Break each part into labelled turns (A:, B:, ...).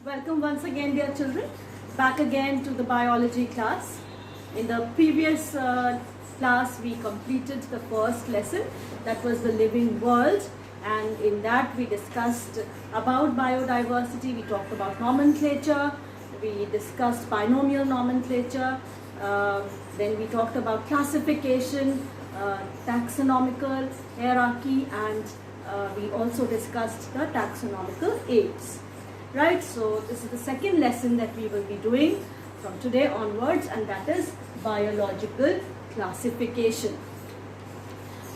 A: Welcome once again, dear children, back again to the biology class. In the previous class, we completed the first lesson, that was the living world, and in that we discussed about biodiversity. We talked about nomenclature, we discussed binomial nomenclature, then we talked about classification, taxonomical hierarchy, and we also discussed the taxonomical aids. Right, so this is the second lesson that we will be doing from today onwards, and that is biological classification.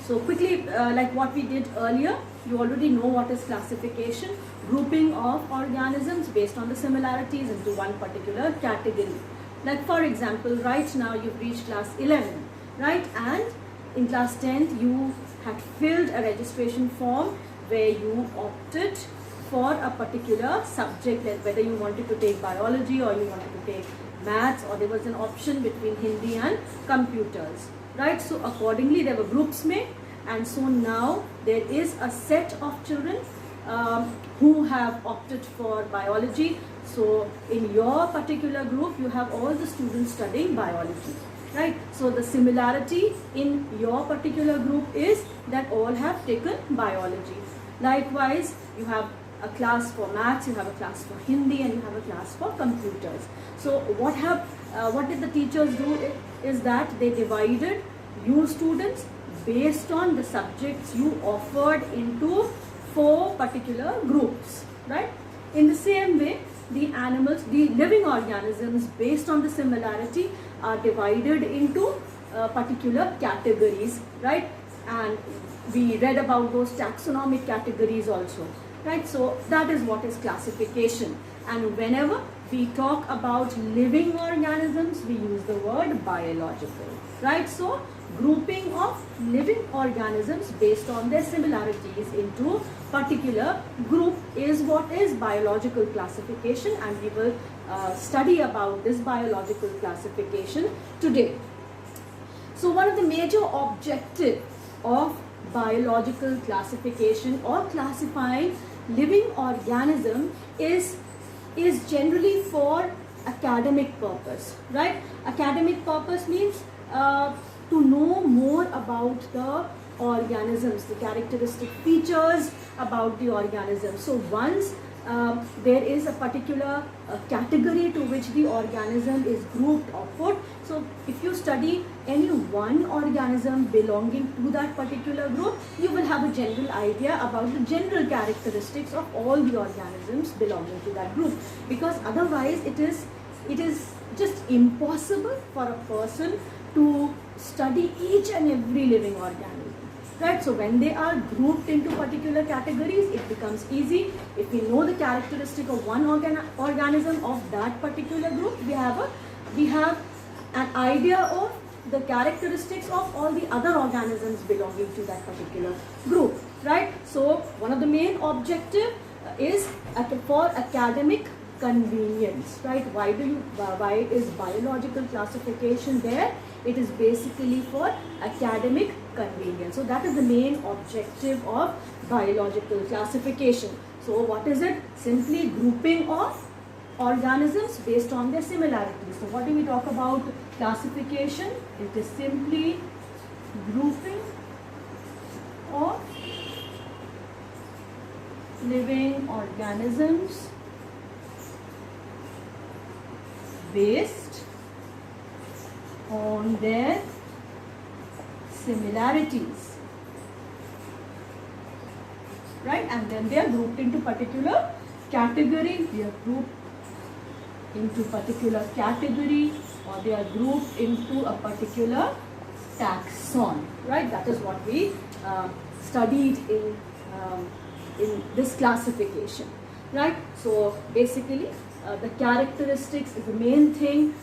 A: So quickly, like what we did earlier, you already know what is classification: grouping of organisms based on the similarities into one particular category. Like for example, right now you've reached class 11, right, and in class 10 you had filled a registration form where you opted for a particular subject, like whether you wanted to take biology or you wanted to take maths, or there was an option between Hindi and computers, right? So accordingly there were groups made, and so now there is a set of children who have opted for biology. So in your particular group you have all the students studying biology, right? So the similarity in your particular group is that all have taken biology. Likewise, you have a class for maths, you have a class for Hindi, and you have a class for computers. So what did the teachers do is that they divided you students based on the subjects you offered into 4 particular groups, right? In the same way, the animals, the living organisms, based on the similarity, are divided into particular categories, right? And we read about those taxonomic categories also. Right, so that is what is classification, and whenever we talk about living organisms, we use the word biological, right? So grouping of living organisms based on their similarities into particular group is what is biological classification, and we will study about this biological classification today. So one of the major objectives of biological classification or classifying living organism is generally for academic purpose, right? Academic purpose means to know more about the organisms, the characteristic features about the organism. So once there is a particular category to which the organism is grouped or put, so if you study any one organism belonging to that particular group, you will have a general idea about the general characteristics of all the organisms belonging to that group, because otherwise it is just impossible for a person to study each and every living organism. Right, so when they are grouped into particular categories, it becomes easy. If we know the characteristic of one organism of that particular group, we have an idea of the characteristics of all the other organisms belonging to that particular group. Right, so one of the main objective is for academic convenience. Right, why is biological classification there? It is basically for academic convenience. So that is the main objective of biological classification. So what is it? Simply grouping of organisms based on their similarities. So what do we talk about classification? It is simply grouping of living organisms based on their similarities, right? And then they are grouped into particular category. They are grouped into particular category, or they are grouped into a particular taxon, right? That is what we studied in this classification, right? So basically, the characteristics is the main thing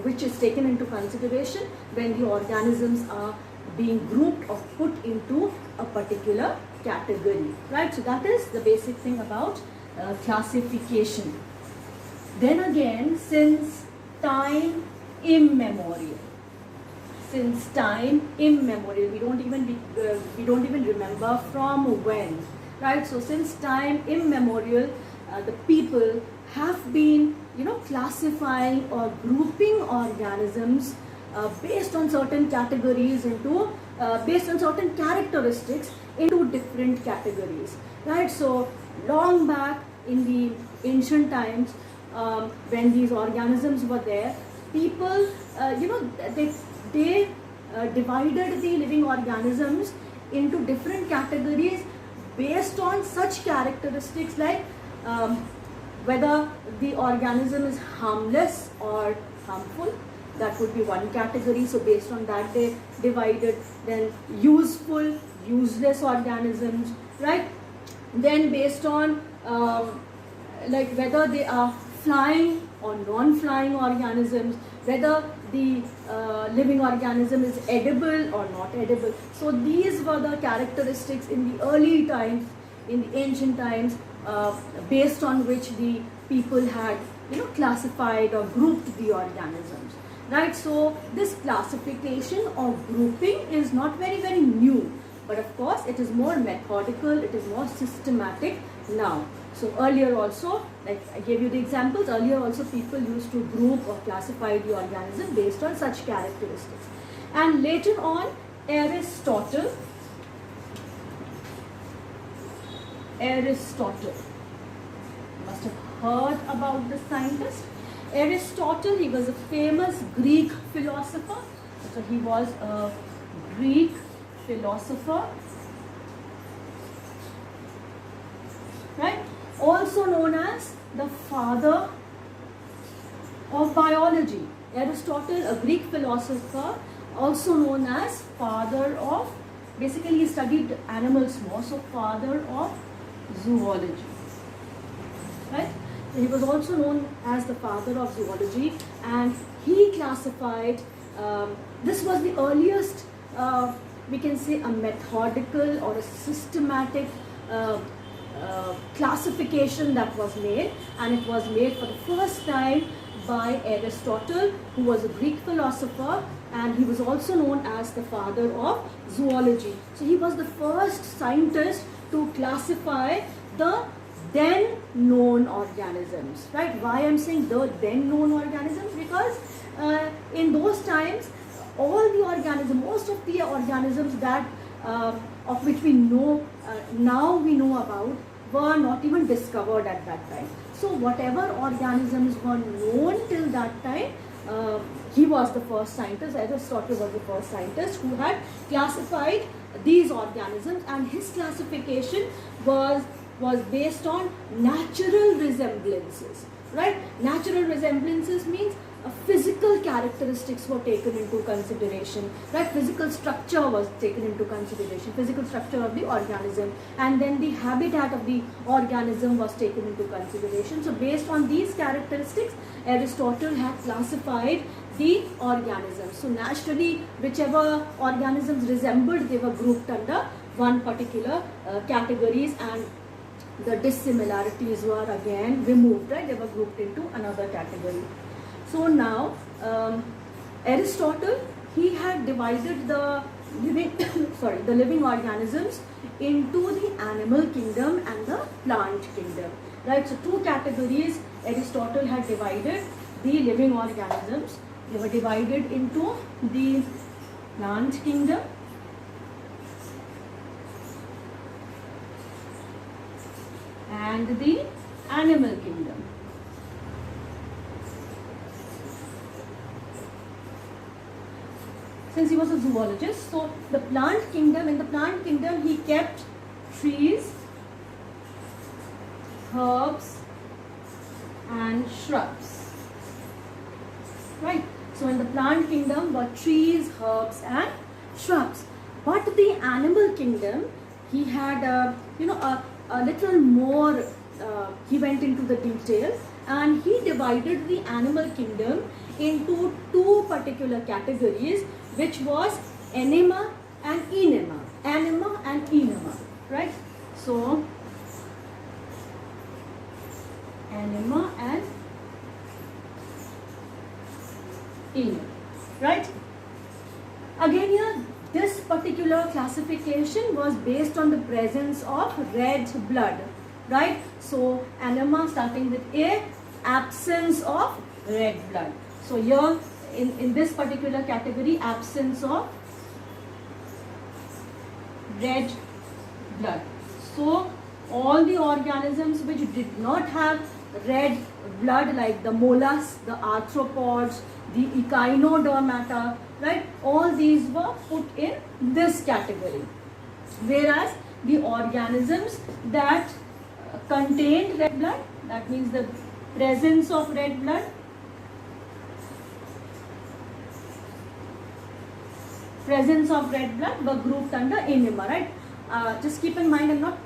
A: which is taken into consideration when the organisms are being grouped or put into a particular category, right? So that is the basic thing about classification. Then again, since time immemorial, we don't even remember from when, right? So since time immemorial, the people have been, classifying or grouping organisms based on certain categories into, based on certain characteristics into different categories, right? So long back in the ancient times, when these organisms were there, people, they divided the living organisms into different categories based on such characteristics like whether the organism is harmless or harmful. That would be one category. So based on that they divided. Then useful, useless organisms, right? Then based on like whether they are flying or non-flying organisms, whether the living organism is edible or not edible. So these were the characteristics in the early times, in the ancient times, based on which the people had, classified or grouped the organisms, right? So this classification or grouping is not very, very new, but of course it is more methodical, it is more systematic now. So earlier also, like I gave you the examples, earlier also people used to group or classify the organism based on such characteristics. And later on, Aristotle, you must have heard about this scientist. Aristotle, he was a famous Greek philosopher. So he was a Greek philosopher, right? Also known as the father of biology. Aristotle, a Greek philosopher, also known as father of, basically he studied animals more, so father of zoology, right? So he was also known as the father of zoology, and he classified, this was the earliest, we can say a methodical or a systematic classification that was made, and it was made for the first time by Aristotle, who was a Greek philosopher, and he was also known as the father of zoology. So he was the first scientist to classify the then known organisms, right? Why I'm saying the then known organisms? Because in those times, all the organisms, most of the organisms that of which we know now we know about, were not even discovered at that time. So whatever organisms were known till that time, he was the first scientist. Aristotle was the first scientist who had classified these organisms, and his classification was based on natural resemblances, right? Natural resemblances means physical characteristics were taken into consideration, right? Physical structure was taken into consideration, physical structure of the organism, and then the habitat of the organism was taken into consideration. So based on these characteristics, Aristotle had classified the organisms. So naturally, whichever organisms resembled, they were grouped under one particular categories, and the dissimilarities were again removed, right? They were grouped into another category. So now, Aristotle, he had divided the living, the living organisms into the animal kingdom and the plant kingdom, right? So two categories Aristotle had divided the living organisms. They were divided into the plant kingdom and the animal kingdom. Since he was a zoologist, so the plant kingdom, in the plant kingdom he kept trees, herbs and shrubs, right? So in the plant kingdom were trees, herbs and shrubs. But the animal kingdom, he had a little more, he went into the detail, and he divided the animal kingdom into two particular categories, which was anima and enema. Anima and enema, right? So anima and enema, right? Again here, this particular classification was based on the presence of red blood, right? So anima starting with A, absence of red blood. So here in this particular category, absence of red blood. So all the organisms which did not have red blood, like the mollusks, the arthropods, the echinodermata, right, all these were put in this category. Whereas the organisms that contained red blood, that means the presence of red blood, were grouped under Enema, right? Just keep in mind, I'm not,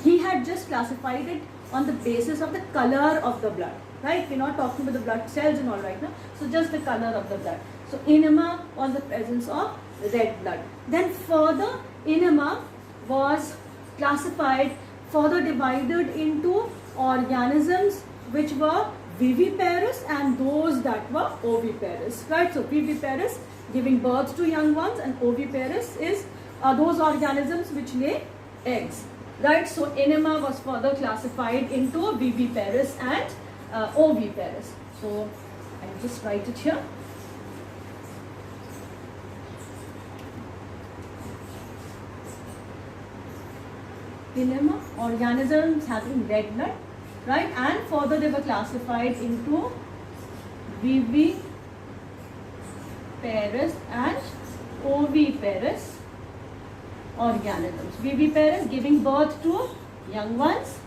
A: he had just classified it on the basis of the color of the blood, right? We're not talking about the blood cells and all right now. So just the color of the blood. So enema was the presence of red blood. Then further, enema was classified, further divided into organisms which were viviparous and those that were oviparous, right? So viviparous, giving birth to young ones, and oviparous is those organisms which lay eggs, right? So enema was further classified into viviparous and oviparous. So I'll just write it here. Enema, organisms having red blood, right? And further they were classified into viviparous and oviparous organisms. Viviparous, giving birth to young ones,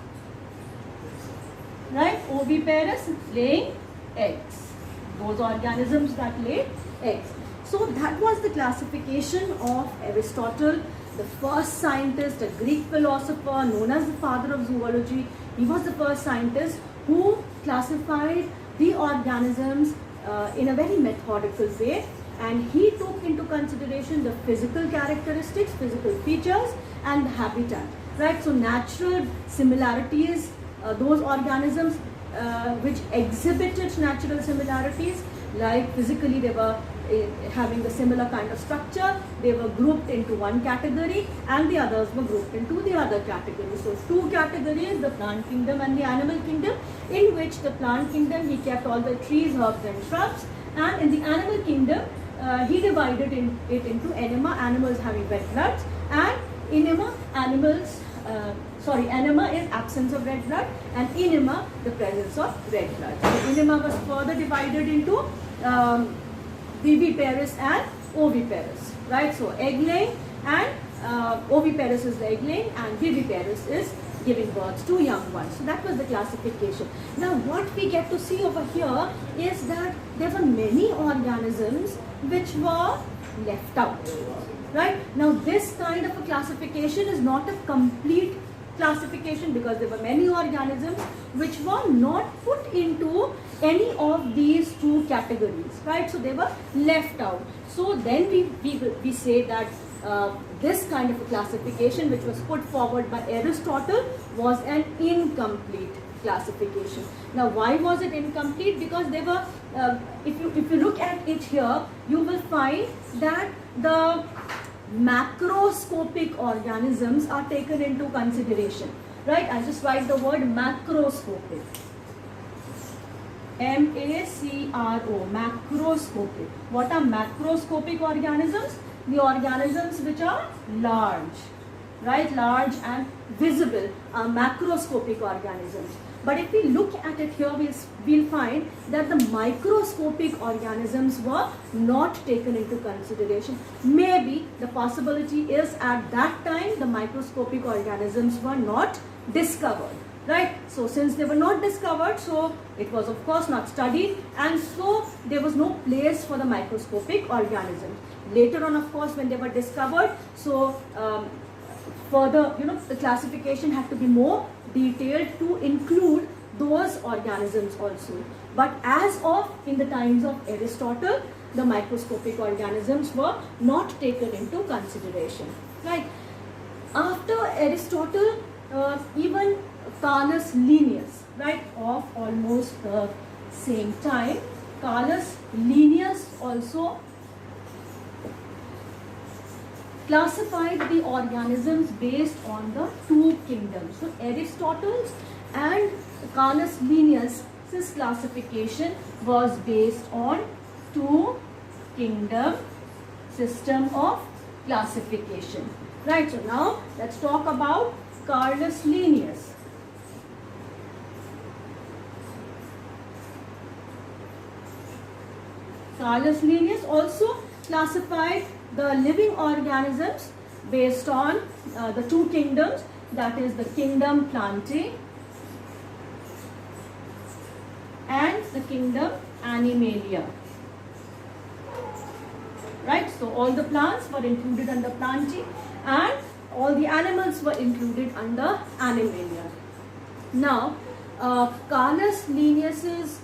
A: right? Oviparous, laying eggs. Those organisms that lay eggs. So that was the classification of Aristotle, the first scientist, a Greek philosopher known as the father of zoology. He was the first scientist who classified the organisms in a very methodical way, and he took into consideration the physical characteristics, physical features, and the habitat, right? So natural similarities, those organisms which exhibited natural similarities, like physically they were having a similar kind of structure, they were grouped into one category, and the others were grouped into the other category. So two categories, the plant kingdom and the animal kingdom, in which the plant kingdom he kept all the trees, herbs and shrubs, and in the animal kingdom he divided it into enema, animals having red bloods, and enema, animals, enema is absence of red blood, and enema, the presence of red blood. So enema was further divided into viviparous and oviparous, right? So egg laying, and oviparous is the egg laying, and viviparous is giving birth to young ones. So that was the classification. Now what we get to see over here is that there were many organisms which were left out, right? Now this kind of a classification is not a complete classification, because there were many organisms which were not put into any of these two categories, right? So they were left out. So then we say that this kind of a classification which was put forward by Aristotle was an incomplete classification. Now why was it incomplete? Because they were, if you look at it here, you will find that the macroscopic organisms are taken into consideration, right? I just write the word macroscopic. M-A-C-R-O, macroscopic. What are macroscopic organisms? The organisms which are large, right? Large and visible are macroscopic organisms. But if we look at it here, we'll find that the microscopic organisms were not taken into consideration. Maybe the possibility is at that time the microscopic organisms were not discovered, right? So since they were not discovered, so it was of course not studied, and so there was no place for the microscopic organisms. Later on, of course, when they were discovered, so further, the classification had to be more detailed to include those organisms also. But as of in the times of Aristotle, the microscopic organisms were not taken into consideration, right? After Aristotle, even Carolus Linnaeus, right, of almost the same time, Carolus Linnaeus also classified the organisms based on the two kingdoms. So Aristotle's And Carnus Linnaeus' classification was based on two kingdom system of classification. Right, so now let's talk about Carnus Linnaeus. Carnus Linnaeus also classified the living organisms based on the two kingdoms, that is the kingdom Plantae and the kingdom Animalia. Right, so all the plants were included under Plantae and all the animals were included under Animalia. Now, Carnus Linnaeus's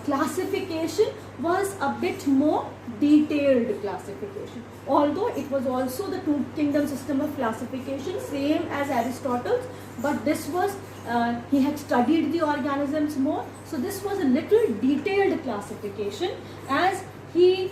A: classification was a bit more detailed classification, although it was also the two kingdom system of classification, same as Aristotle's, but this was he had studied the organisms more, so this was a little detailed classification, as his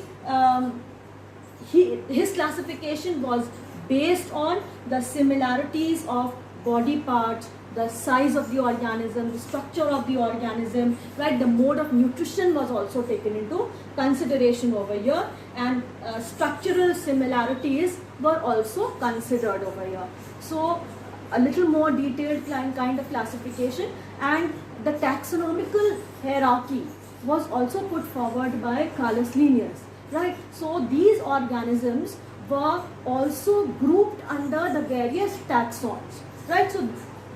A: classification was based on the similarities of body parts, the size of the organism, the structure of the organism, right? The mode of nutrition was also taken into consideration over here, and structural similarities were also considered over here. So a little more detailed kind of classification, and the taxonomical hierarchy was also put forward by Carnus Linnaeus, right? So these organisms were also grouped under the various taxons, right? So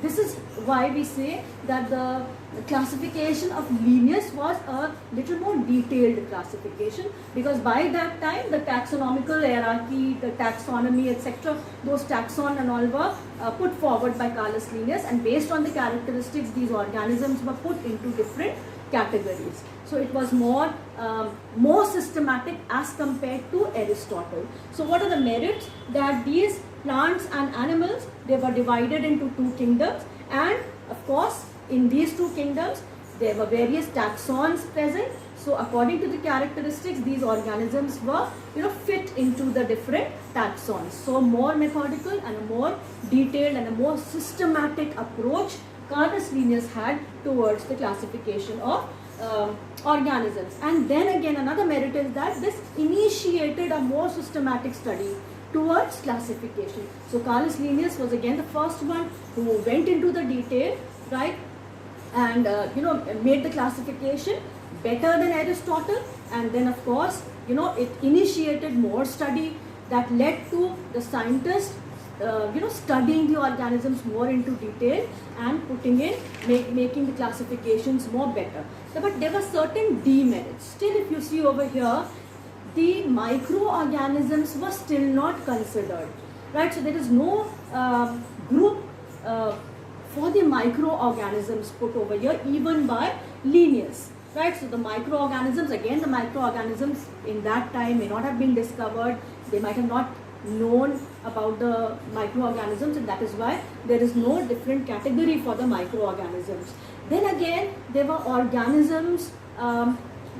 A: this is why we say that the classification of Linnaeus was a little more detailed classification, because by that time the taxonomical hierarchy, the taxonomy, etc., those taxon and all were put forward by Carnus Linnaeus, and based on the characteristics these organisms were put into different categories. So it was more systematic as compared to Aristotle. So what are the merits? That these plants and animals, they were divided into two kingdoms, and of course in these two kingdoms there were various taxons present. So according to the characteristics, these organisms were fit into the different taxons. So more methodical and a more detailed and a more systematic approach Carnus Linnaeus had towards the classification of organisms. And then again another merit is that this initiated a more systematic study towards classification. So Carnus Linnaeus was again the first one who went into the detail, right, and made the classification better than Aristotle, and then of course it initiated more study that led to the scientists studying the organisms more into detail and putting in making the classifications more better. But there were certain demerits. Still, if you see over here, the microorganisms were still not considered, right? So there is no group for the microorganisms put over here, even by Linnaeus, right? So the microorganisms, again the microorganisms in that time may not have been discovered, they might have not known about the microorganisms, and that is why there is no different category for the microorganisms. Then again there were organisms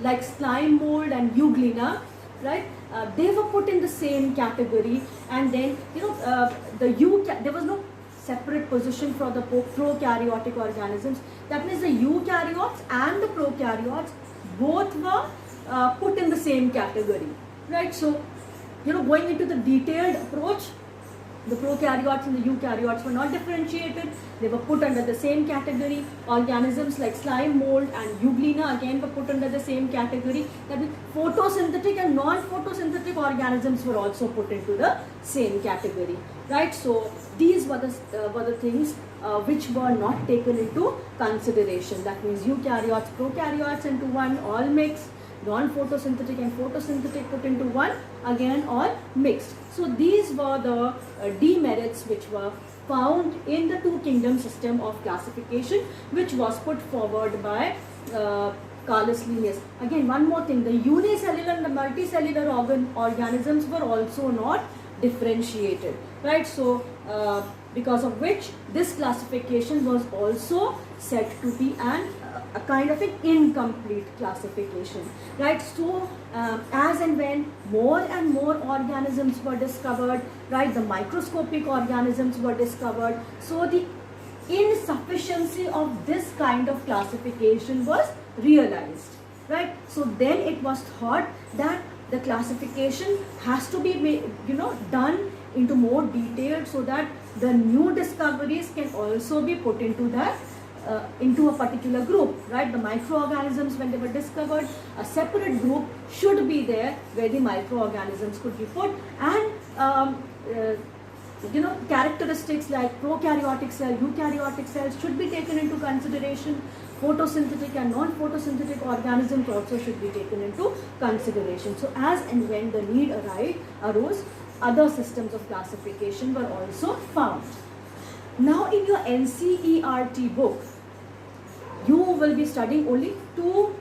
A: like slime mold and euglena, right? They were put in the same category, and then there was no separate position for the prokaryotic organisms. That means the eukaryotes and the prokaryotes both were put in the same category, right? So going into the detailed approach, the prokaryotes and the eukaryotes were not differentiated. They were put under the same category. Organisms like slime mold and euglena again were put under the same category. That means photosynthetic and non-photosynthetic organisms were also put into the same category, right? So these were the things which were not taken into consideration. That means eukaryotes, prokaryotes into one, all mixed. Non-photosynthetic and photosynthetic put into one, again all mixed. So these were the demerits which were found in the two kingdom system of classification, which was put forward by Carnus Linnaeus. Again, one more thing, the unicellular and the multicellular organisms were also not differentiated, right? So because of which this classification was also said to be a kind of an incomplete classification, right? So as and when more and more organisms were discovered, right, the microscopic organisms were discovered, so the insufficiency of this kind of classification was realized, right? So then it was thought that the classification has to be, done into more detail, so that the new discoveries can also be put into that into a particular group, right? The microorganisms, when they were discovered, a separate group should be there where the microorganisms could be put, and characteristics like prokaryotic cell, eukaryotic cells should be taken into consideration. Photosynthetic and non-photosynthetic organisms also should be taken into consideration. So as and when the need arose, other systems of classification were also found. Now in your NCERT book, you will be studying only two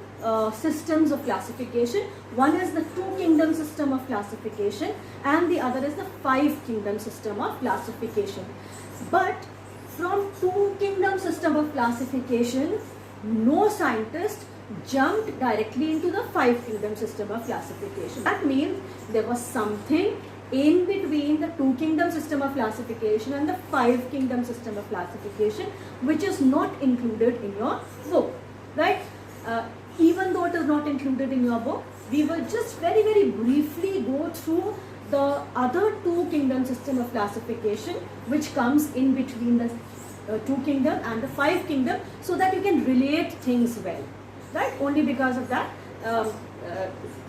A: systems of classification. One is the two kingdom system of classification, and the other is the five kingdom system of classification. But from two kingdom system of classification, no scientist jumped directly into the five kingdom system of classification. That means there was something in between the two kingdom system of classification and the five kingdom system of classification, which is not included in your book, right? Even though it is not included in your book, we will just very, very briefly go through the other two kingdom system of classification, which comes in between the two kingdom and the five kingdom, so that you can relate things well, right? Only because of that,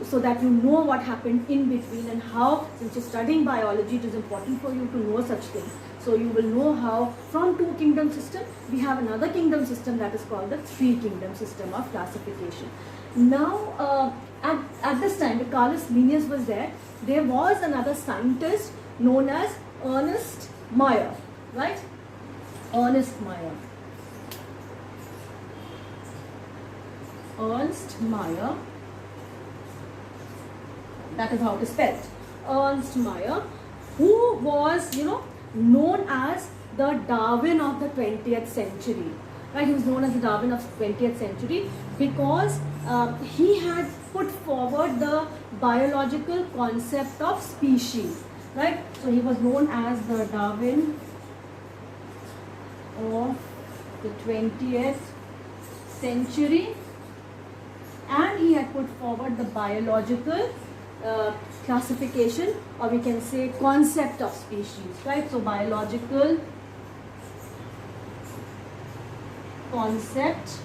A: so that you know what happened in between, and how, since you're studying biology, it is important for you to know such things. So you will know how from two kingdom system we have another kingdom system that is called the three kingdom system of classification. Now at this time, when Carolus Linnaeus was there was another scientist known as Ernest Mayr, right? Ernest Mayr. Ernst Mayr, that is how it is spelled. Ernst Mayr, who was, known as the Darwin of the 20th century. Right? He was known as the Darwin of the 20th century because he had put forward the biological concept of species. Right? So he was known as the Darwin of the 20th century, and he had put forward the biological classification, or we can say concept of species, right? So biological concept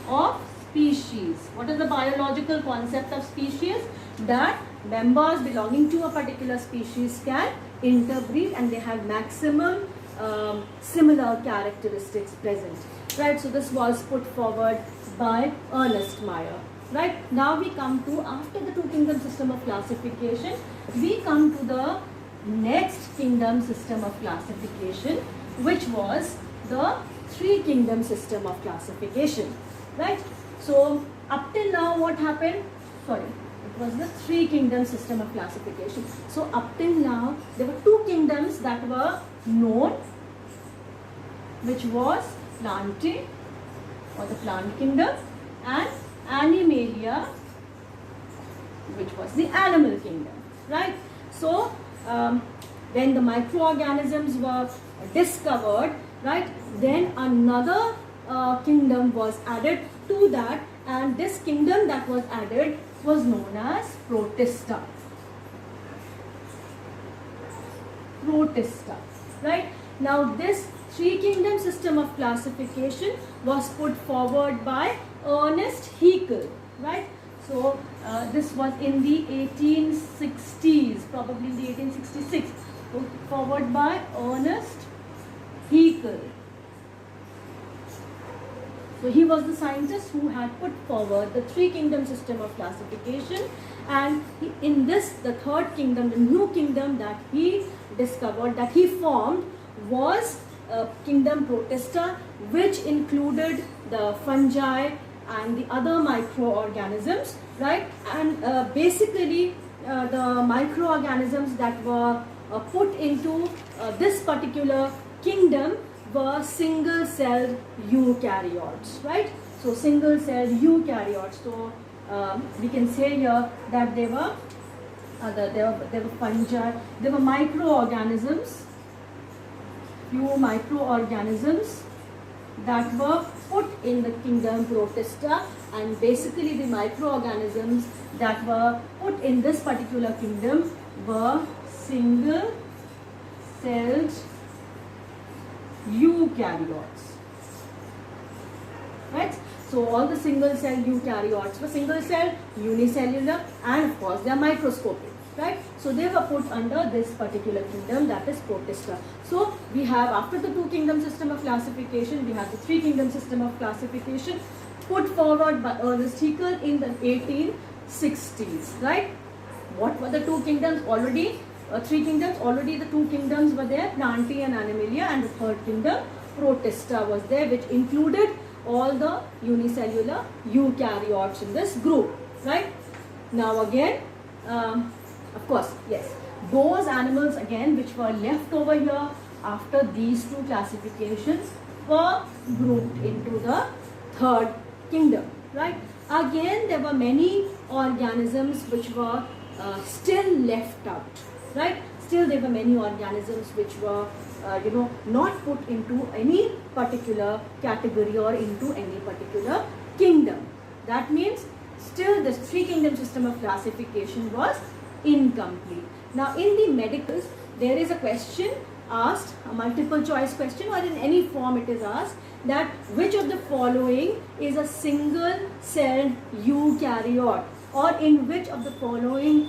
A: of species. What is the biological concept of species? That members belonging to a particular species can interbreed and they have maximum similar characteristics present, right? So this was put forward by Ernest Mayr. Right, now we come to, after the two kingdom system of classification, we come to the next kingdom system of classification, which was the three kingdom system of classification, right? So up till now what happened? Sorry, it was the three kingdom system of classification. So up till now there were two kingdoms that were known, which was Plantae, or the plant kingdom, and Animalia, which was the animal kingdom, right? So when the microorganisms were discovered, right, then another kingdom was added to that, and this kingdom that was added was known as Protista. Protista, right? Now this three kingdom system of classification was put forward by Ernest Haeckel, right? So this was in the 1860s, probably in the 1866, put forward by Ernest Haeckel. So he was the scientist who had put forward the three kingdom system of classification, and in this, the third kingdom, the new kingdom that he discovered, that he formed, was kingdom Protista, which included the fungi and the other microorganisms, right? And basically the microorganisms that were put into this particular kingdom were single-celled eukaryotes, right? So single-celled eukaryotes. So we can say here that they were fungi, they were microorganisms few microorganisms that were put in the kingdom Protista, and basically the microorganisms that were put in this particular kingdom were single celled eukaryotes. Right? So all the single cell eukaryotes were single cell, unicellular, and of course they are microscopic. Right? So they were put under this particular kingdom, that is Protista. So we have, after the two kingdom system of classification, we have the three kingdom system of classification put forward by Ernest Haeckel in the 1860s. Right? What were the two kingdoms? Already three kingdoms. Already the two kingdoms were there, Plantae and Animalia, and the third kingdom Protista was there, which included all the unicellular eukaryotes in this group. Right? Now again, of course, yes, those animals again which were left over here after these two classifications were grouped into the third kingdom. Right? Again, there were many organisms which were still left out. Right? Still there were many organisms which were not put into any particular category or into any particular kingdom. That means still this three kingdom system of classification was incomplete. Now in the medicals, there is a question asked, a multiple choice question, or in any form it is asked, that which of the following is a single celled eukaryote, or in which of the following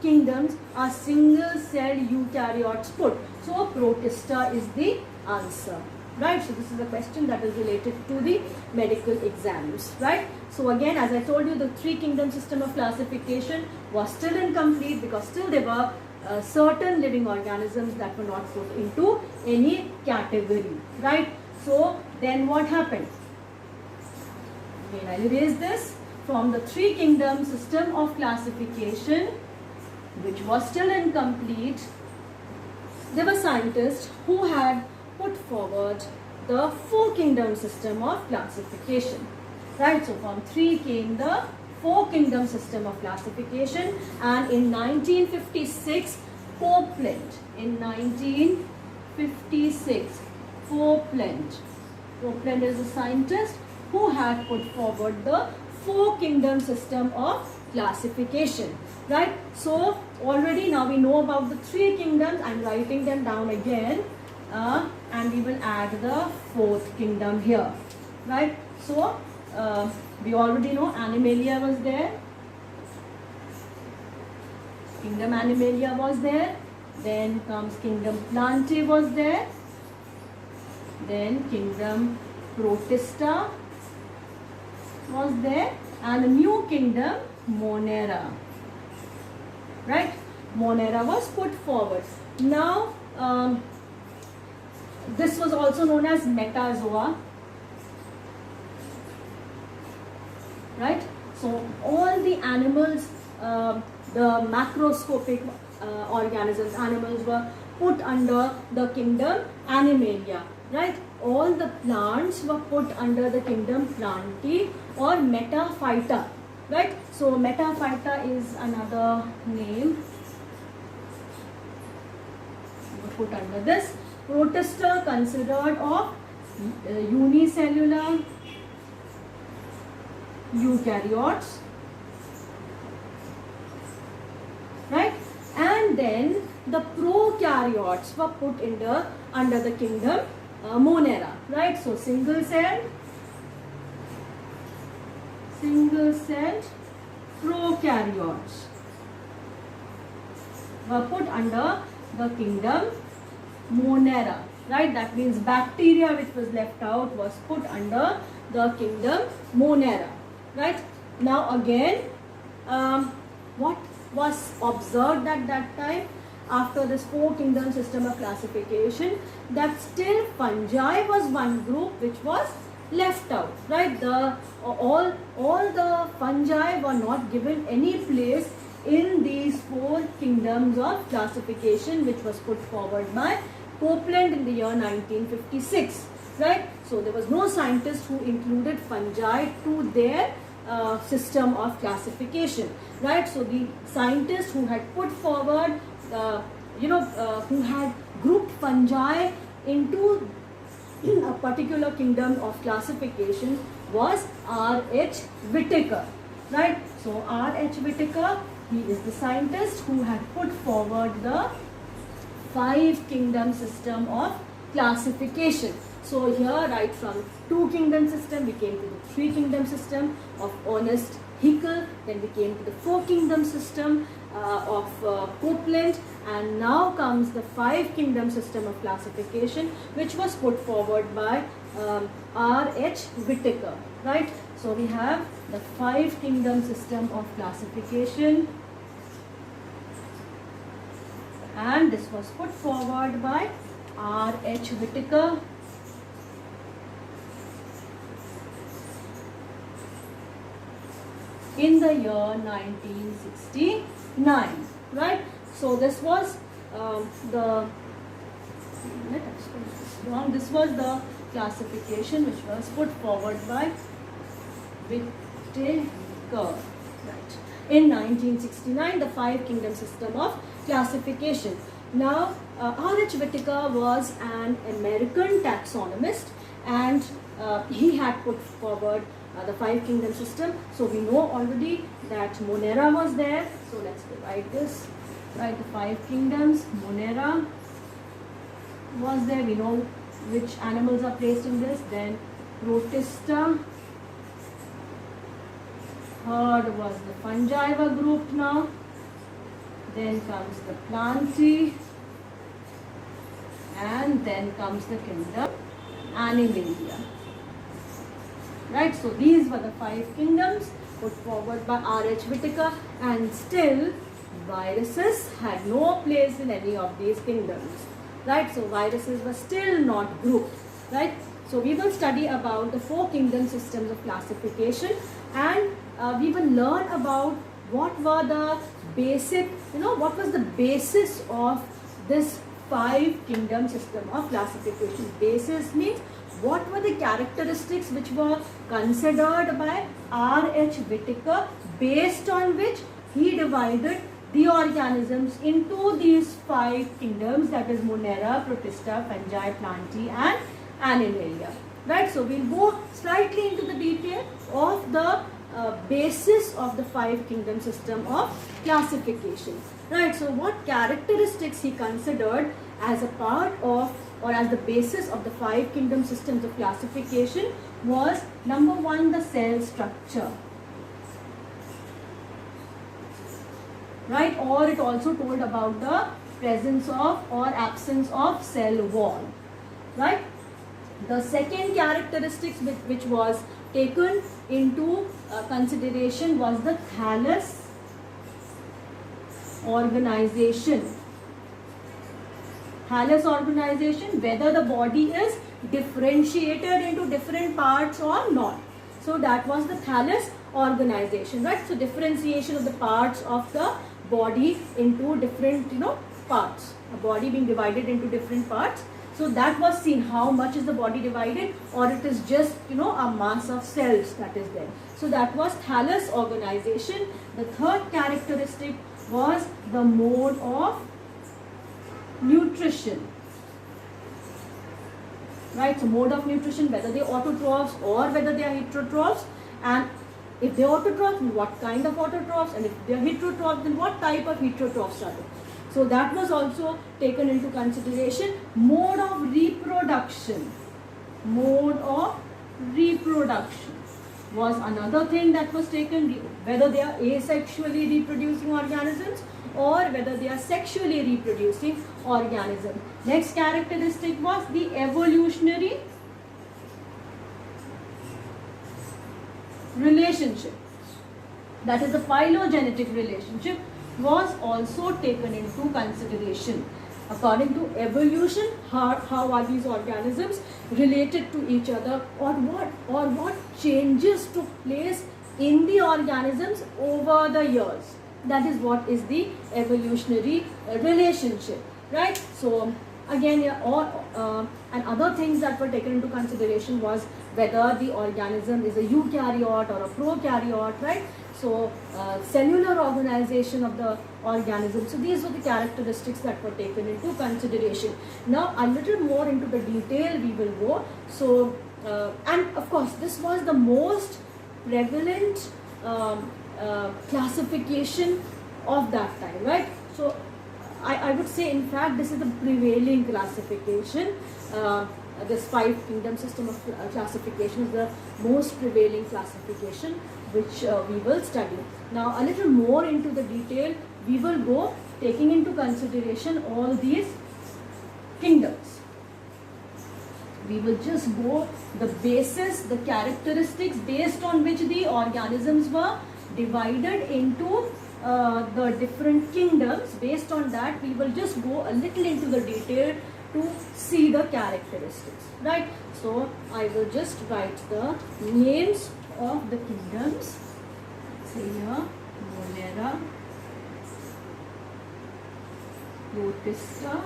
A: kingdoms are single celled eukaryotes put. So Protista is the answer. Right? So this is a question that is related to the medical exams. Right? So again, as I told you, the three kingdom system of classification was still incomplete because still there were certain living organisms that were not put into any category. Right? So then what happened? Again, I'll erase this. From the three kingdom system of classification, which was still incomplete, there were scientists who had put forward the four kingdom system of classification. Right? So from three came the four kingdom system of classification, and in 1956 Copeland, Copeland is a scientist who had put forward the four kingdom system of classification. Right? So already now we know about the three kingdoms. I am writing them down again, and we will add the fourth kingdom here. Right? So we already know Animalia was there, kingdom Animalia was there, then comes kingdom Plantae was there, then kingdom Protista was there, and a new kingdom Monera. Right? Monera was put forward. Now this was also known as metazoa. Right? So all the animals, the macroscopic organisms, animals were put under the kingdom Animalia. Right? All the plants were put under the kingdom Plantae or Metaphyta. Right? So Metaphyta is another name put under this. Protista considered of unicellular eukaryotes. Right? And then the prokaryotes were put under the kingdom Monera. Right? So single celled prokaryotes were put under the kingdom Monera. Right? That means bacteria which was left out was put under the kingdom Monera. Right? Now again, what was observed at that time after this four kingdom system of classification, that still fungi was one group which was left out. Right? All the fungi were not given any place in these four kingdoms of classification which was put forward by Copeland in the year 1956. Right? So there was no scientist who included fungi to their system of classification. Right? So the scientists who had put forward, who had grouped fungi into a particular kingdom of classification was R.H. Whittaker, right? So R.H. Whittaker, he is the scientist who had put forward the 5 kingdom system of classification. So here, right from 2 kingdom system, we came to the 3 kingdom system of Ernest Haeckel, then we came to the 4 kingdom system of Copeland, and now comes the 5 kingdom system of classification, which was put forward by R.H. Whittaker, right? So we have the 5 kingdom system of classification, and this was put forward by R.H. Whittaker. In the year 1969, right? So this was this was the classification which was put forward by Whittaker, right? In 1969, the 5 kingdom system of classification. Now, R.H. Whittaker was an American taxonomist, and he had put forward the 5 kingdom system. So we know already that Monera was there. So let's write this. Right, the 5 kingdoms. Monera was there. We know which animals are placed in this. Then Protista. Third was the fungi were grouped now. Then comes the Plantae. And then comes the kingdom Animalia. Right, so these were the 5 kingdoms put forward by R.H. Whittaker, and still viruses had no place in any of these kingdoms. Right, so viruses were still not grouped. Right, so we will study about the 4 kingdom systems of classification, and we will learn about what were the basic, what was the basis of this 5 kingdom system of classification. Basis means what were the characteristics which were considered by R.H. Whittaker, based on which he divided the organisms into these 5 kingdoms, that is Monera, Protista, Fungi, Plantae and Animalia. Right, so we'll go slightly into the detail of the basis of the 5 kingdom system of classification. Right, so what characteristics he considered as a part of or as the basis of the 5 kingdom systems of classification was, number 1, the cell structure. Right, or it also told about the presence of or absence of cell wall. Right, the second characteristics which was taken into consideration was the thallus organization. Thallus organization, whether the body is differentiated into different parts or not. So that was the thallus organization, right? So differentiation of the parts of the body into different, parts. A body being divided into different parts. So that was seen, how much is the body divided, or it is just, a mass of cells that is there. So that was thallus organization. The third characteristic was the mode of nutrition. Right, so mode of nutrition, whether they are autotrophs or whether they are heterotrophs, and if they are autotrophs, then what kind of autotrophs, and if they are heterotrophs, then what type of heterotrophs are they. So that was also taken into consideration. Mode of reproduction. Mode of reproduction was another thing that was taken, whether they are asexually reproducing organisms or whether they are sexually reproducing organisms. Next characteristic was the evolutionary relationship. That is the phylogenetic relationship was also taken into consideration. According to evolution, how are these organisms related to each other, or what changes took place in the organisms over the years. That is what is the evolutionary relationship, right? So again, and other things that were taken into consideration was whether the organism is a eukaryote or a prokaryote, right? So cellular organization of the organisms. So these were the characteristics that were taken into consideration. Now a little more into the detail we will go. So and of course this was the most prevalent classification of that time, right? So I would say in fact this is the prevailing classification. This 5 kingdom system of classification is the most prevailing classification which we will study. Now a little more into the detail we will go, taking into consideration all these kingdoms. We will just go the basis, the characteristics based on which the organisms were divided into the different kingdoms. Based on that we will just go a little into the detail to see the characteristics, right? So I will just write the names of the kingdoms. Say here Monera, Protista,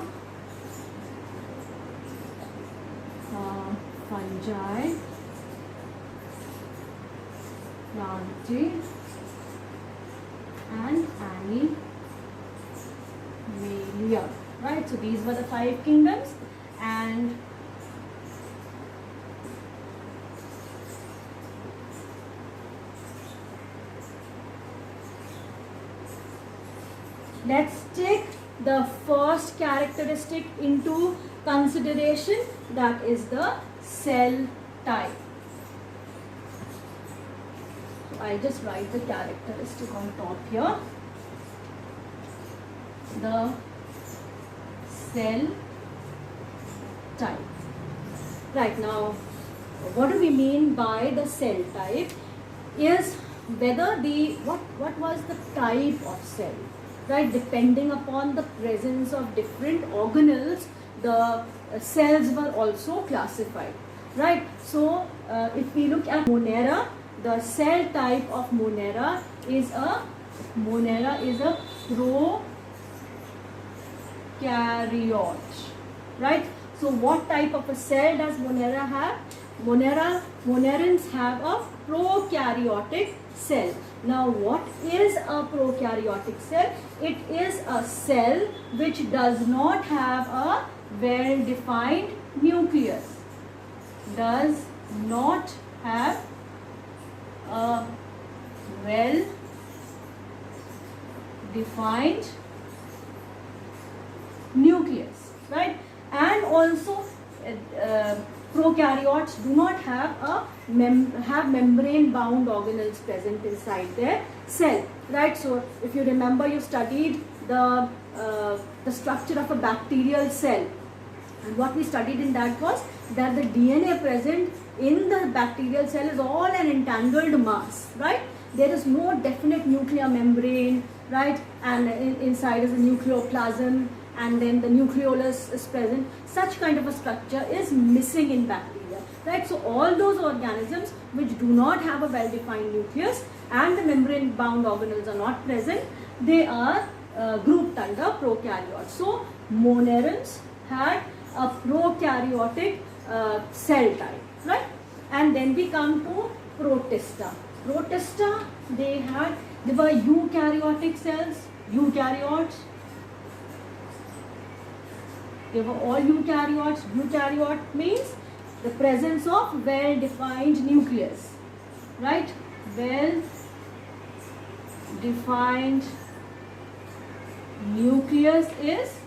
A: Fungi, Plantae and Animalia. Right, so these were the 5 kingdoms, and let's take the first characteristic into consideration, that is the cell type. So I'll just write the characteristic on top here. The cell type. Right, now what do we mean by the cell type is whether the what was the type of cell, right? Depending upon the presence of different organelles, the cells were also classified, right? So if we look at Monera, the cell type of Monera is a prokaryote, right? So what type of a cell does Monera have? Monerans have a prokaryotic cell. Now what is a prokaryotic cell? It is a cell which does not have a well-defined nucleus. Does not have a well-defined nucleus, right? And also prokaryotes do not have membrane bound organelles present inside their cell, right? So if you remember, you studied the structure of a bacterial cell, and what we studied in that was that the DNA present in the bacterial cell is all an entangled mass, right? There is no definite nuclear membrane, right? And inside is a nucleoplasm, and then the nucleolus is present. Such kind of a structure is missing in bacteria, right? So all those organisms which do not have a well-defined nucleus and the membrane bound organelles are not present, they are grouped under prokaryotes. So Monerans had a prokaryotic cell type, right? And then we come to Protista. Protista, they were eukaryotic cells, eukaryotes. They were all eukaryotes. Eukaryote means the presence of well-defined nucleus, right? Well-defined nucleus is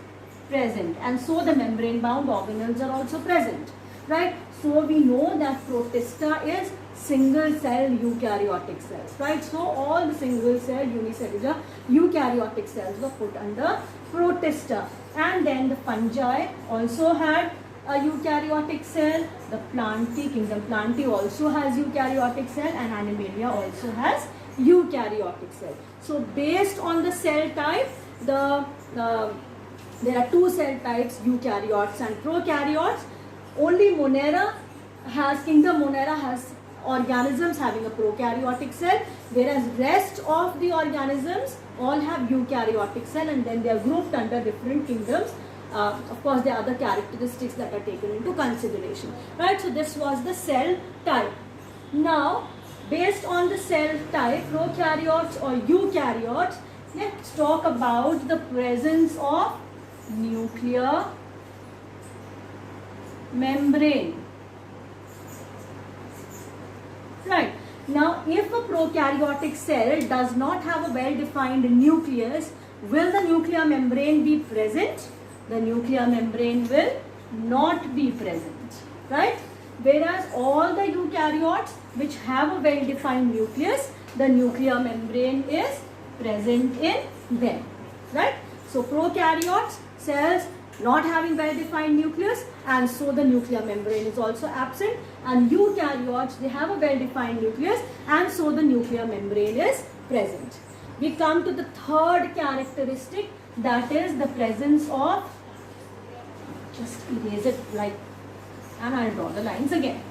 A: present, and so the membrane-bound organelles are also present, right? So we know that Protista is single-cell eukaryotic cells, right? So all the single-cell unicellular eukaryotic cells were put under Protista. And then the fungi also had a eukaryotic cell. The Plantae, kingdom Plantae also has eukaryotic cell, and Animalia also has eukaryotic cell. So based on the cell type, there are 2 cell types, eukaryotes and prokaryotes. Only kingdom Monera has organisms having a prokaryotic cell, whereas rest of the organisms all have eukaryotic cell, and then they are grouped under different kingdoms. Of course, there are other characteristics that are taken into consideration, right? So this was the cell type. Now, based on the cell type, prokaryotes or eukaryotes, Let's talk about the presence of nuclear membrane. Right. Now, if a prokaryotic cell does not have a well-defined nucleus, will the nuclear membrane be present? The nuclear membrane will not be present. Right. Whereas all the eukaryotes which have a well-defined nucleus, the nuclear membrane is present in them. Right. So, prokaryotes cells not having well-defined nucleus, and so the nuclear membrane is also absent, and eukaryotes, they have a well-defined nucleus, and so the nuclear membrane is present. We come to the third characteristic, that is the presence of, just erase it like, and I'll draw the lines again.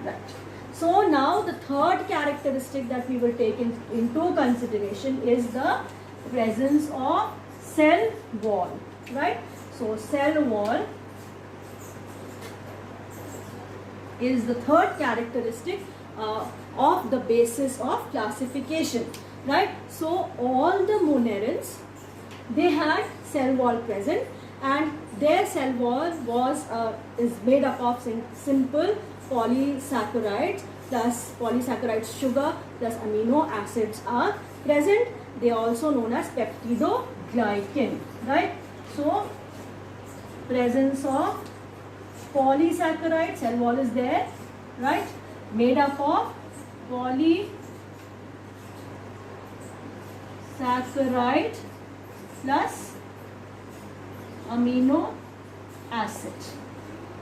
A: Right. So now the third characteristic that we will take into consideration is the presence of cell wall, right? So cell wall is the third characteristic of the basis of classification, right? So all the monerans, they had cell wall present, and their cell wall was is made up of simple polysaccharides plus polysaccharide sugar plus amino acids are present. They are also known as peptidoglycan, right? So presence of polysaccharide, cell wall is there, right? Made up of polysaccharide plus amino acid,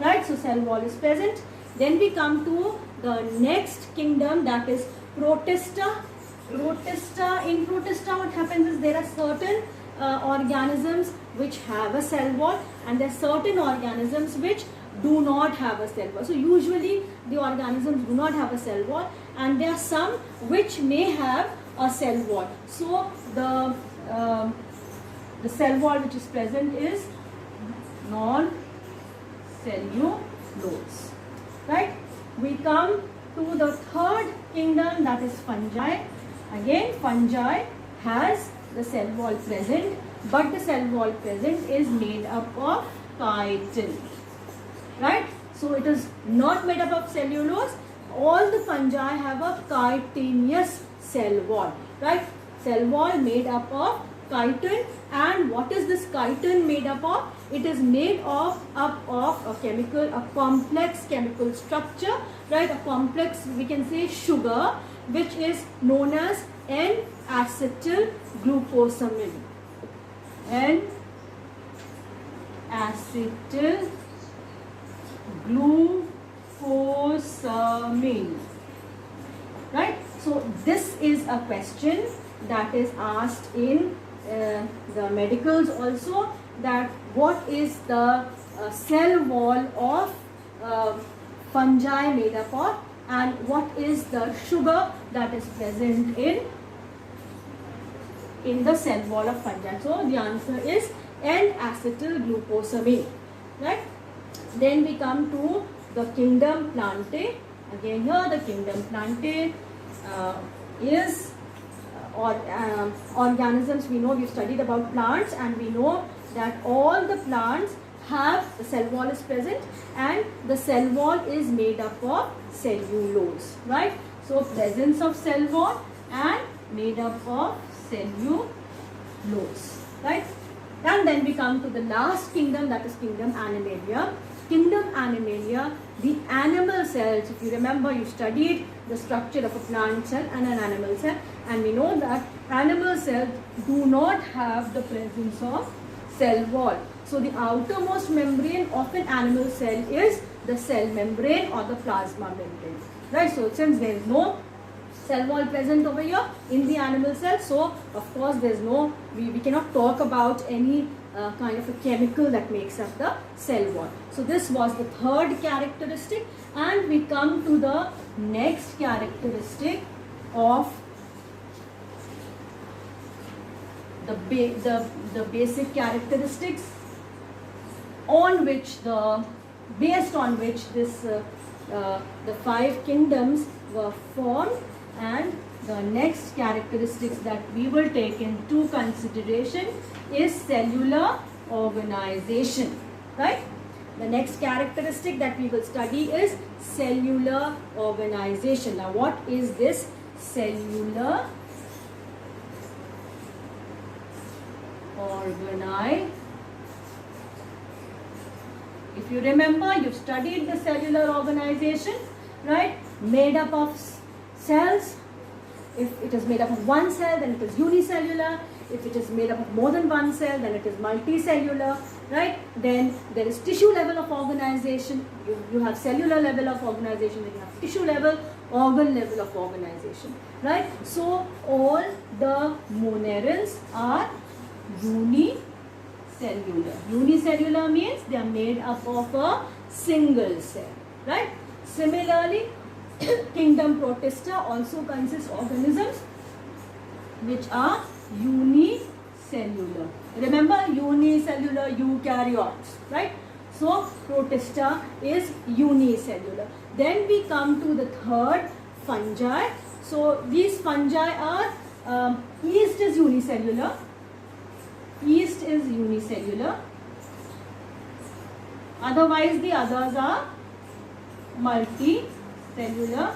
A: right? So cell wall is present. Then we come to the next kingdom, that is protista. In protista, what happens is there are certain organisms which have a cell wall, and there are certain organisms which do not have a cell wall. So usually the organisms do not have a cell wall, and there are some which may have a cell wall. So the cell wall which is present is non-cellulose, right? We come to the third kingdom, that is fungi. Again, fungi has the cell wall present, but the cell wall present is made up of chitin, right? So it is not made up of cellulose. All the fungi have a chitinous cell wall, right? Cell wall made up of chitin. And what is this chitin made up of? It is made up of a complex chemical structure, right? A complex, we can say, sugar, which is known as N-acetylglucosamine. N-acetylglucosamine, right? So this is a question that is asked in the medicals also, that what is the cell wall of fungi made up of, and what is the sugar that is present in the cell wall of fungi. So the answer is N-acetylglucosamine, right? Then we come to the kingdom Plantae. Again here the kingdom Plantae is organisms. We know, we've studied about plants, and we know that all the plants have the cell wall is present, and the cell wall is made up of cellulose, right? So presence of cell wall and made up of cellulose, right? And then we come to the last kingdom, that is kingdom Animalia. Kingdom Animalia, the animal cells, if you remember, you studied the structure of a plant cell and an animal cell, and we know that animal cells do not have the presence of cell wall. So the outermost membrane of an animal cell is the cell membrane or the plasma membrane, right? So since there is no cell wall present over here in the animal cell, so of course there is no, we cannot talk about any kind of a chemical that makes up the cell wall. So this was the third characteristic, and we come to the next characteristic of the basic characteristics on which based on which this the five kingdoms were formed, and the next characteristics that we will take into consideration is cellular organization, right? The next characteristic that we will study is cellular organization. Now, what is this cellular organization? If you remember, you've studied the cellular organization, right? Made up of cells. If it is made up of one cell, then it is unicellular. If it is made up of more than one cell, then it is multicellular, right? Then there is tissue level of organization. You have cellular level of organization, then you have tissue level, organ level of organization, right? So all the monerans are unicellular. Unicellular means they are made up of a single cell, right? Similarly, kingdom Protista also consists organisms which are unicellular. Remember, unicellular eukaryotes, right? So Protista is unicellular. Then we come to the third, fungi. So these fungi are yeast is unicellular. Yeast is unicellular. Otherwise, the others are multicellular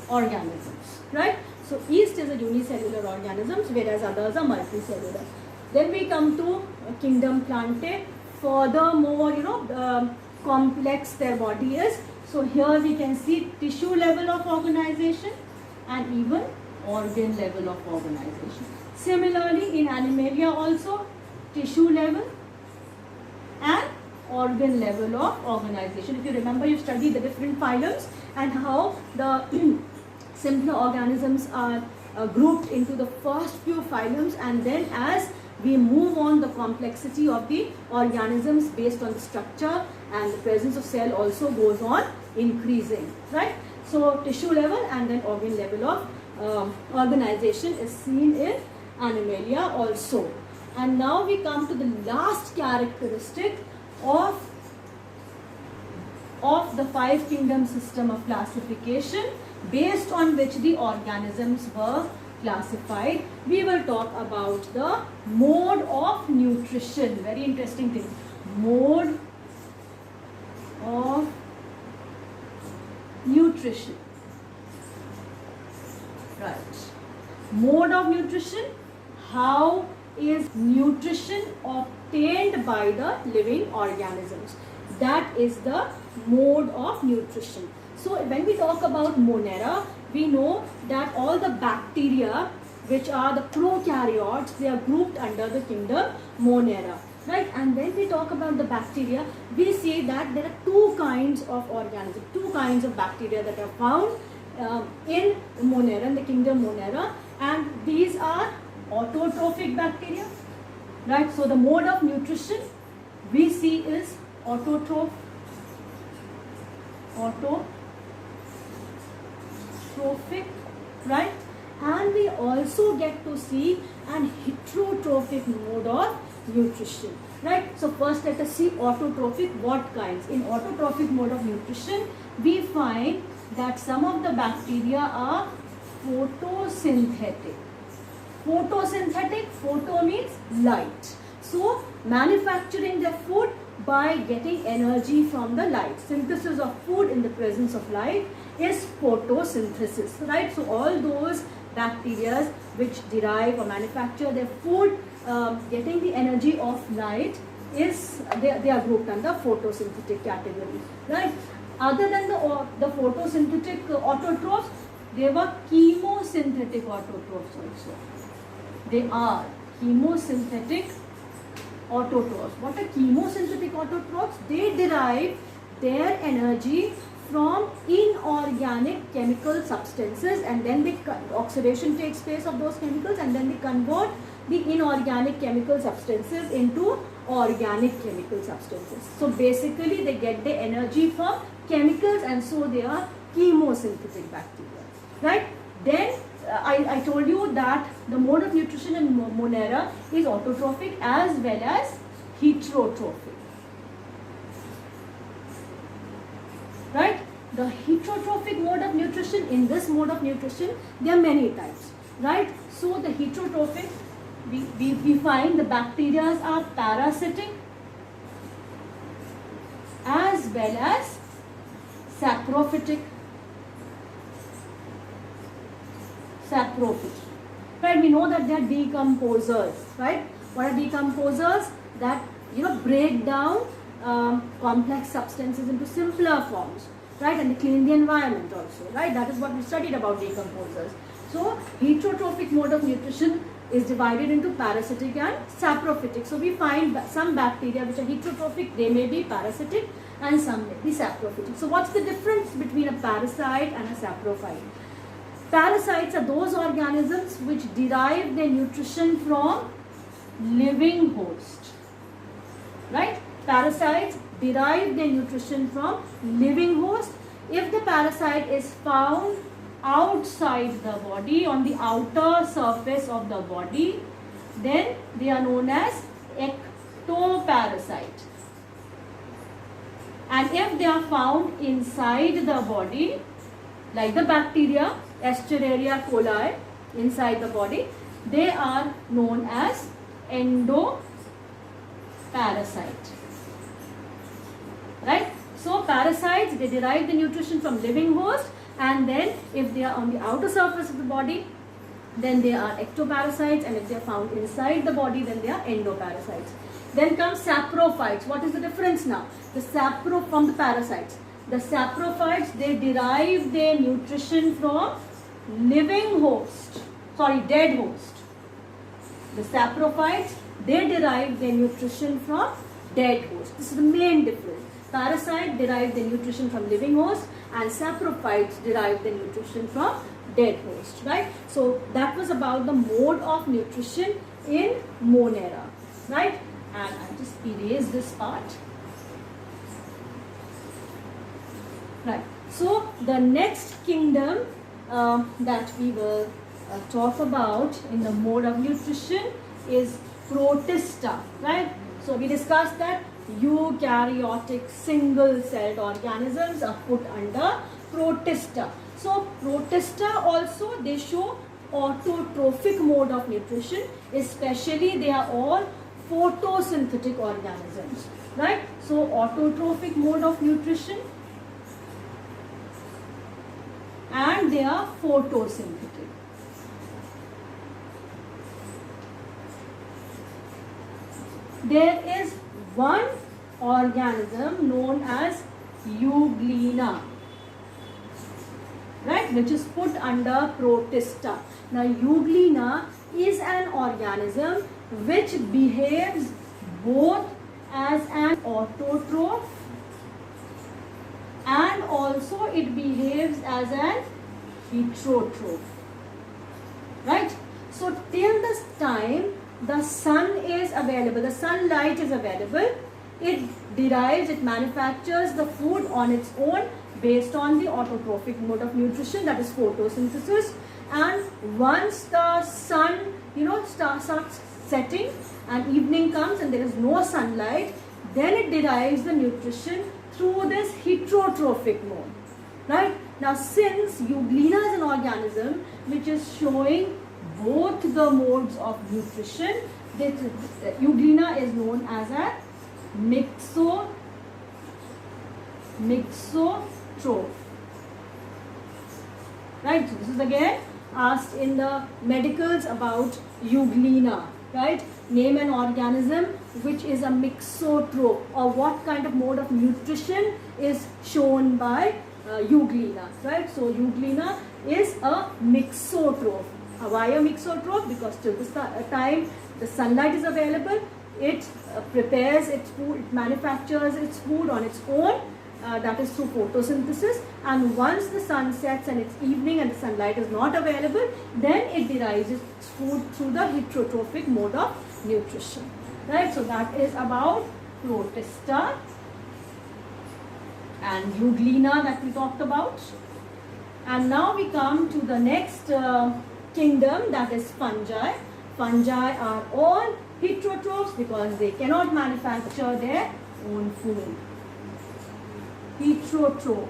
A: organisms, right? So yeast is a unicellular organism, whereas others are multicellular. Then we come to kingdom Plantae. Furthermore, complex their body is. So here we can see tissue level of organization and even organ level of organization. Similarly, in Animalia also, tissue level and organ level of organization. If you remember, you studied the different phylums and how the simpler organisms are grouped into the first few phylums, and then as we move on, the complexity of the organisms based on the structure and the presence of cell also goes on increasing, right? So tissue level and then organ level of organization is seen in Animalia also. And now we come to the last characteristic of the five kingdom system of classification based on which the organisms were classified. We will talk about the mode of nutrition. Very interesting thing. Mode of nutrition. Right. Mode of nutrition. How is nutrition obtained by the living organisms? That is the mode of nutrition. So when we talk about Monera, we know that all the bacteria which are the prokaryotes, they are grouped under the kingdom Monera, right? And when we talk about the bacteria, we see that there are two kinds of organisms, two kinds of bacteria that are found in Monera, in the kingdom Monera, and these are autotrophic bacteria, right? So the mode of nutrition we see is autotrophic, right? And we also get to see an heterotrophic mode of nutrition, right? So first let us see autotrophic. What kinds? In autotrophic mode of nutrition, we find that some of the bacteria are photosynthetic. Photosynthetic, photo means light. So manufacturing their food by getting energy from the light. Synthesis of food in the presence of light is photosynthesis, right? So all those bacteria which derive or manufacture their food getting the energy of light is they are grouped under photosynthetic category, right? Other than the photosynthetic autotrophs, there were chemosynthetic autotrophs also. They are chemosynthetic autotrophs. What are chemosynthetic autotrophs? They derive their energy from inorganic chemical substances, and then oxidation takes place of those chemicals, and then they convert the inorganic chemical substances into organic chemical substances. So basically they get the energy from chemicals, and so they are chemosynthetic bacteria, right? Then I told you that the mode of nutrition in Monera is autotrophic as well as heterotrophic, right? the heterotrophic mode of nutrition, in this mode of nutrition, there are many types, right? So the heterotrophic, we find the bacteria are parasitic as well as saprophytic. Right, we know that they are decomposers, right? What are decomposers? That, break down complex substances into simpler forms, right? And they clean the environment also, right? That is what we studied about decomposers. So heterotrophic mode of nutrition is divided into parasitic and saprophytic. So we find some bacteria which are heterotrophic, they may be parasitic, and some may be saprophytic. So what's the difference between a parasite and a saprophyte? Parasites are those organisms which derive their nutrition from living host, right? Parasites derive their nutrition from living host. If the parasite is found outside the body, on the outer surface of the body, then they are known as ectoparasite. And if they are found inside the body, like the bacteria Escherichia coli inside the body, they are known as endoparasite, right? So parasites, they derive the nutrition from living host, and then if they are on the outer surface of the body, then they are ectoparasites, and if they are found inside the body, then they are endoparasites. Then comes saprophytes. What is the difference now? The from the parasites. The saprophytes, they derive their nutrition from living host, dead host. The saprophytes, they derive their nutrition from dead host. This is the main difference. Parasite derive their nutrition from living host, and saprophytes derive their nutrition from dead host, right? So that was about the mode of nutrition in Monera, right? And I'll just erase this part. Right. So the next kingdom that we will talk about in the mode of nutrition is Protista, right? So we discussed that eukaryotic single-celled organisms are put under Protista. So Protista also, they show autotrophic mode of nutrition, especially they are all photosynthetic organisms, right? So autotrophic mode of nutrition, and they are photosynthetic. There is one organism known as Euglena, right, which is put under Protista. Now Euglena is an organism which behaves both as an autotroph and also it behaves as an heterotroph, right? So till this time the sun is available, the sunlight is available, it manufactures the food on its own based on the autotrophic mode of nutrition, that is photosynthesis. And once the sun starts setting and evening comes and there is no sunlight, then it derives the nutrition through this heterotrophic mode, right? Now since Euglena is an organism which is showing both the modes of nutrition, Euglena is known as a mixotroph, right? So this is again asked in the medicals about Euglena, right? Name an organism which is a mixotroph, or what kind of mode of nutrition is shown by Euglena, right? So Euglena is a mixotroph. Why a mixotroph? Because till this time the sunlight is available, it prepares its food, it manufactures its food on its own, that is through photosynthesis, and once the sun sets and it's evening and the sunlight is not available, then it derives its food through the heterotrophic mode of nutrition, right? So that is about Protista and Euglena that we talked about. And now we come to the next kingdom, that is fungi. Fungi are all heterotrophs because they cannot manufacture their own food. Heterotrophs.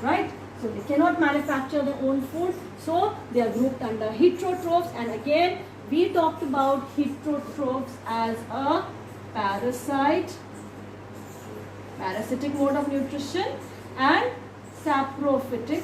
A: right? So they cannot manufacture their own food, so they are grouped under heterotrophs. And again, we talked about heterotrophs as a parasitic mode of nutrition, and saprophytic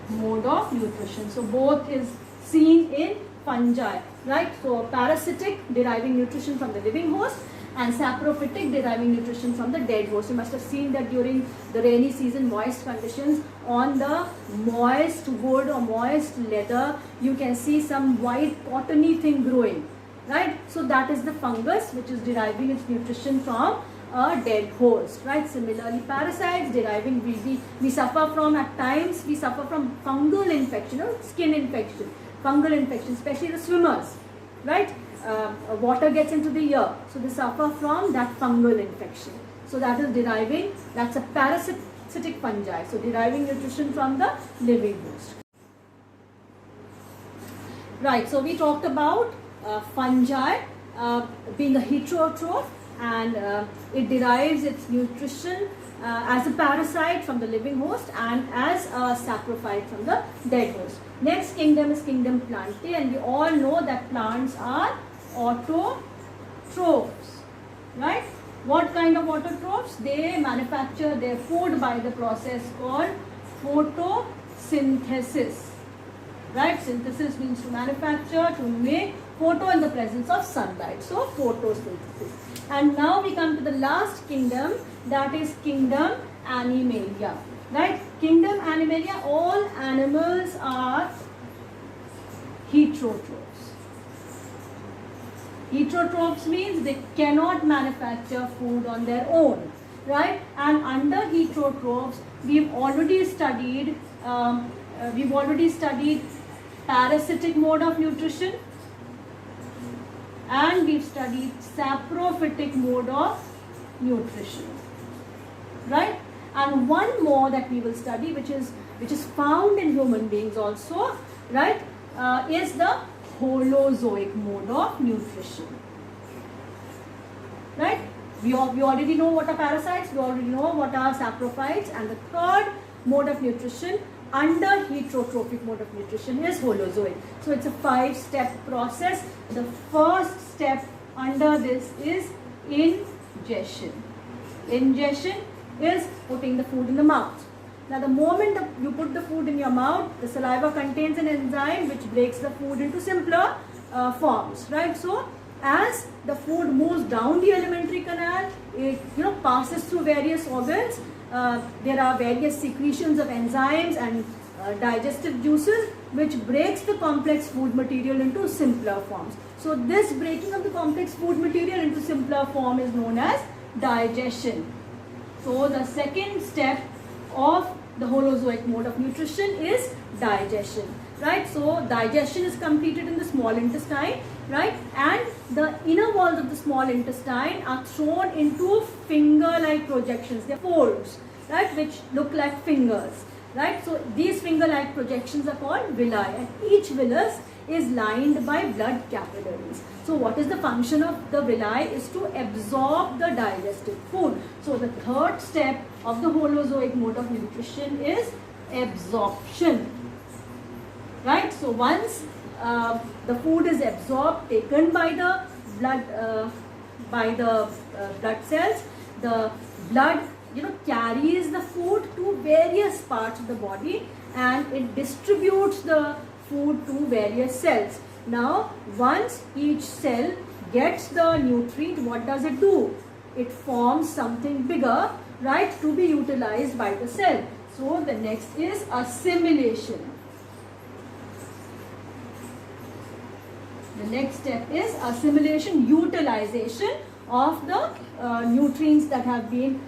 A: mode of nutrition. So both is seen in fungi, right? So parasitic, deriving nutrition from the living host, and saprophytic, deriving nutrition from the dead host. You must have seen that during the rainy season, moist conditions, on the moist wood or moist leather, you can see some white cottony thing growing, right? So that is the fungus which is deriving its nutrition from a dead host, right? Similarly, parasites deriving, we suffer from, at times we suffer from fungal infection or skin infection, fungal infection, especially the swimmers, right? Water gets into the ear, so they suffer from that fungal infection. So that is deriving, that's a parasitic fungi, so deriving nutrition from the living host. Right, so we talked about fungi being a heterotroph, and it derives its nutrition as a parasite from the living host and as a saprophyte from the dead host. Next kingdom is kingdom Plantae, and we all know that plants are autotrophs, right? What kind of autotrophs? They manufacture their food by the process called photosynthesis, right? Synthesis means to manufacture, to make photo in the presence of sunlight, so photosynthesis. And now we come to the last kingdom, that is kingdom Animalia, right? Kingdom Animalia, all animals are heterotrophs. Heterotrophs means they cannot manufacture food on their own, right? And under heterotrophs, we've already studied parasitic mode of nutrition, and we've studied saprophytic mode of nutrition, right? And one more that we will study, which is found in human beings also, right, is the holozoic mode of nutrition, right? We already know what are parasites, we already know what are saprophytes, and the third mode of nutrition under heterotrophic mode of nutrition is holozoic. So it's a 5-step process. The first step under this is ingestion. Ingestion is putting the food in the mouth. Now the moment you put the food in your mouth, the saliva contains an enzyme which breaks the food into simpler forms, right? So as the food moves down the alimentary canal, it passes through various organs. There are various secretions of enzymes and digestive juices which breaks the complex food material into simpler forms. So this breaking of the complex food material into simpler form is known as digestion. So the second step of the holozoic mode of nutrition is digestion, right? So digestion is completed in the small intestine, right? And the inner walls of the small intestine are thrown into finger-like projections. They're folds, right, which look like fingers, right? So these finger-like projections are called villi, and each villus is lined by blood capillaries. So what is the function of the villi? Is to absorb the digested food. So the third step of the holozoic mode of nutrition is absorption, right? So once the food is absorbed, taken by the blood cells, the blood carries the food to various parts of the body, and it distributes the food to various cells. Now once each cell gets the nutrient, what does it do? It forms something bigger, right, to be utilized by the cell. So the next is assimilation. The next step is assimilation, utilization of the nutrients that have been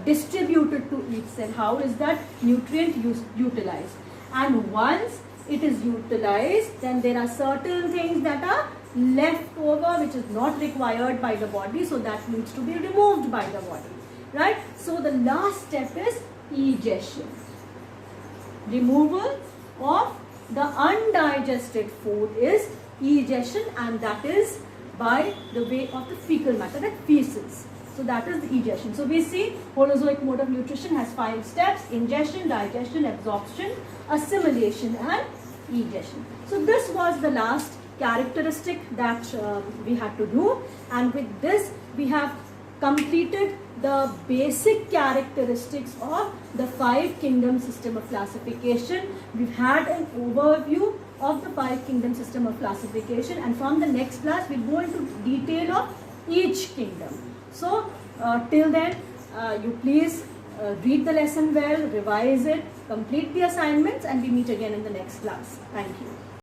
A: distributed to each cell. How is that nutrient utilized? And once it is utilized, then there are certain things that are left over which is not required by the body, so that needs to be removed by the body, right? So the last step is egestion, removal of the undigested food is egestion, and that is by the way of the fecal matter, that feces. So that is the digestion. So we see Holozoic mode of nutrition has 5 steps: ingestion, digestion, absorption, assimilation and egestion. So this was the last characteristic that we had to do, and with this we have completed the basic characteristics of the 5 kingdom system of classification. We've had an overview of the 5 kingdom system of classification, and from the next class we'll go into detail of each kingdom. So till then you please read the lesson well, revise it, complete the assignments, and we meet again in the next class. Thank you.